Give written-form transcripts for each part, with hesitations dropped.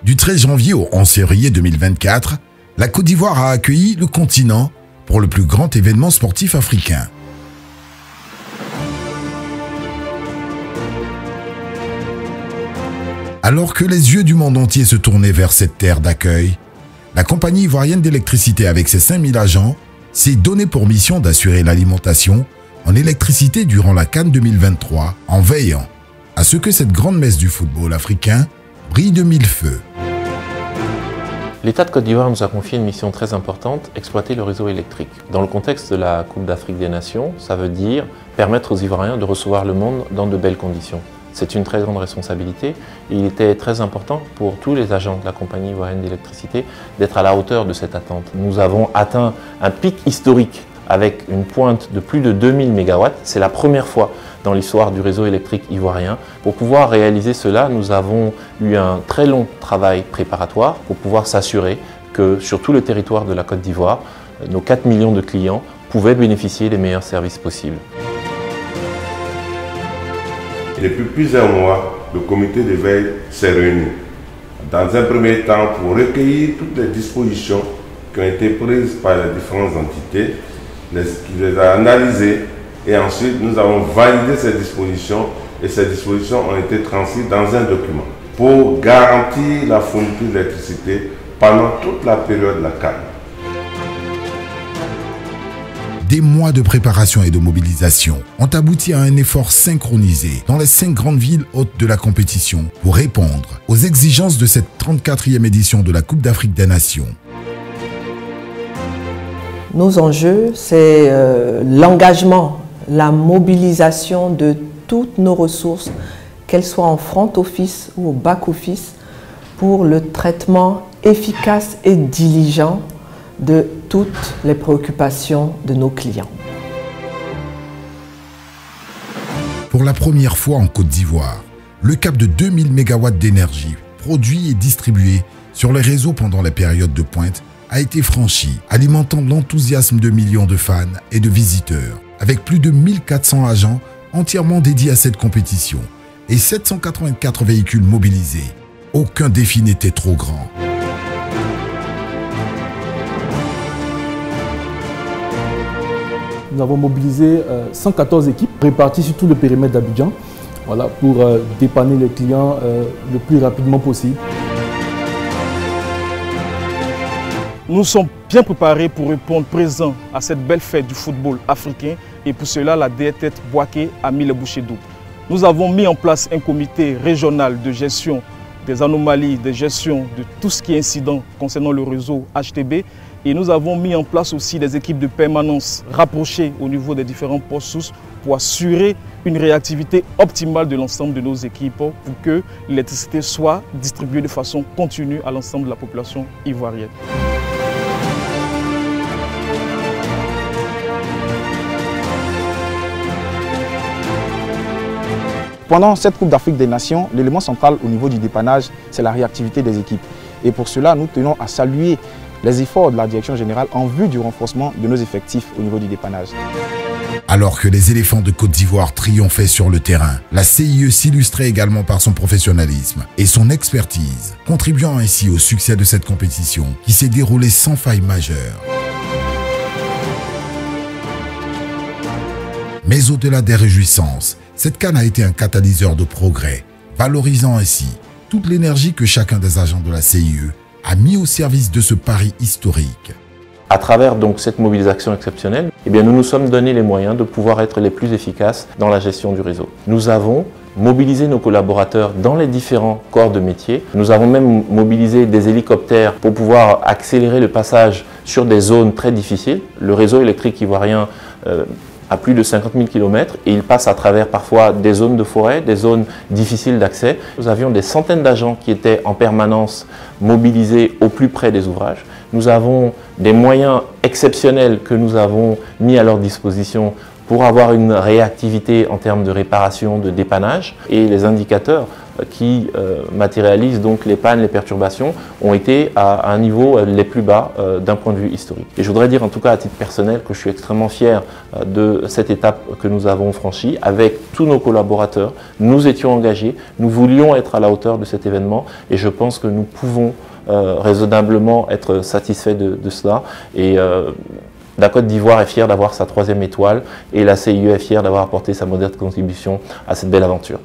Du 13 janvier au 11 février 2024, la Côte d'Ivoire a accueilli le continent pour le plus grand événement sportif africain. Alors que les yeux du monde entier se tournaient vers cette terre d'accueil, la compagnie ivoirienne d'électricité avec ses 5000 agents s'est donné pour mission d'assurer l'alimentation en électricité durant la CAN 2023 en veillant à ce que cette grande messe du football africain brille de mille feux. L'État de Côte d'Ivoire nous a confié une mission très importante, exploiter le réseau électrique. Dans le contexte de la Coupe d'Afrique des Nations, ça veut dire permettre aux Ivoiriens de recevoir le monde dans de belles conditions. C'est une très grande responsabilité et il était très important pour tous les agents de la compagnie ivoirienne d'électricité d'être à la hauteur de cette attente. Nous avons atteint un pic historique avec une pointe de plus de 2000 MW. C'est la première fois dans l'histoire du réseau électrique ivoirien. Pour pouvoir réaliser cela, nous avons eu un très long travail préparatoire pour pouvoir s'assurer que sur tout le territoire de la Côte d'Ivoire, nos 4 millions de clients pouvaient bénéficier des meilleurs services possibles. Depuis plusieurs mois, le comité de veille s'est réuni. Dans un premier temps, pour recueillir toutes les dispositions qui ont été prises par les différentes entités, les a analysées et ensuite nous avons validé ces dispositions et ces dispositions ont été transmises dans un document pour garantir la fourniture d'électricité pendant toute la période de la CAN. Des mois de préparation et de mobilisation ont abouti à un effort synchronisé dans les 5 grandes villes hôtes de la compétition pour répondre aux exigences de cette 34e édition de la Coupe d'Afrique des Nations. Nos enjeux, c'est l'engagement, la mobilisation de toutes nos ressources, qu'elles soient en front office ou au back office, pour le traitement efficace et diligent de toutes les préoccupations de nos clients. Pour la première fois en Côte d'Ivoire, le cap de 2000 MW d'énergie produit et distribué sur les réseaux pendant la période de pointe a été franchi, alimentant l'enthousiasme de millions de fans et de visiteurs, avec plus de 1400 agents entièrement dédiés à cette compétition et 784 véhicules mobilisés. Aucun défi n'était trop grand. Nous avons mobilisé 114 équipes réparties sur tout le périmètre d'Abidjan, voilà, pour dépanner les clients le plus rapidement possible. Nous sommes bien préparés pour répondre présent à cette belle fête du football africain et pour cela, la DRTT Bouaké a mis les bouchées doubles. Nous avons mis en place un comité régional de gestion des anomalies, de gestion de tout ce qui est incident concernant le réseau HTB et nous avons mis en place aussi des équipes de permanence rapprochées au niveau des différents postes sources pour assurer une réactivité optimale de l'ensemble de nos équipes pour que l'électricité soit distribuée de façon continue à l'ensemble de la population ivoirienne. Pendant cette Coupe d'Afrique des Nations, l'élément central au niveau du dépannage, c'est la réactivité des équipes. Et pour cela, nous tenons à saluer les efforts de la Direction générale en vue du renforcement de nos effectifs au niveau du dépannage. Alors que les éléphants de Côte d'Ivoire triomphaient sur le terrain, la CIE s'illustrait également par son professionnalisme et son expertise, contribuant ainsi au succès de cette compétition qui s'est déroulée sans faille majeure. Mais au-delà des réjouissances, cette CAN a été un catalyseur de progrès, valorisant ainsi toute l'énergie que chacun des agents de la CIE a mis au service de ce pari historique. À travers donc cette mobilisation exceptionnelle, nous nous sommes donné les moyens de pouvoir être les plus efficaces dans la gestion du réseau. Nous avons mobilisé nos collaborateurs dans les différents corps de métier. Nous avons même mobilisé des hélicoptères pour pouvoir accélérer le passage sur des zones très difficiles. Le réseau électrique ivoirien à plus de 50 000 km et il passe à travers parfois des zones de forêt, des zones difficiles d'accès. Nous avions des centaines d'agents qui étaient en permanence mobilisés au plus près des ouvrages. Nous avons des moyens exceptionnels que nous avons mis à leur disposition pour avoir une réactivité en termes de réparation, de dépannage. Et les indicateurs qui matérialisent donc les pannes, les perturbations, ont été à un niveau les plus bas d'un point de vue historique. Et je voudrais dire en tout cas à titre personnel que je suis extrêmement fier de cette étape que nous avons franchie avec tous nos collaborateurs. Nous étions engagés, nous voulions être à la hauteur de cet événement et je pense que nous pouvons raisonnablement être satisfaits de cela. Et la Côte d'Ivoire est fière d'avoir sa 3e étoile et la CIE est fière d'avoir apporté sa modeste contribution à cette belle aventure.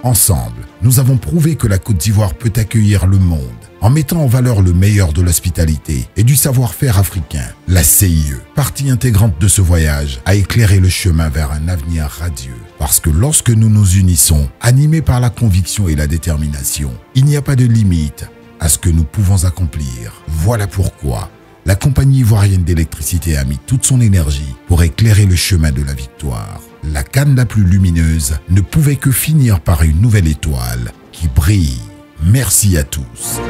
Ensemble, nous avons prouvé que la Côte d'Ivoire peut accueillir le monde en mettant en valeur le meilleur de l'hospitalité et du savoir-faire africain. La CIE, partie intégrante de ce voyage, a éclairé le chemin vers un avenir radieux. Parce que lorsque nous nous unissons, animés par la conviction et la détermination, il n'y a pas de limite à ce que nous pouvons accomplir. Voilà pourquoi la compagnie ivoirienne d'électricité a mis toute son énergie pour éclairer le chemin de la victoire. La canne la plus lumineuse ne pouvait que finir par une nouvelle étoile qui brille. Merci à tous.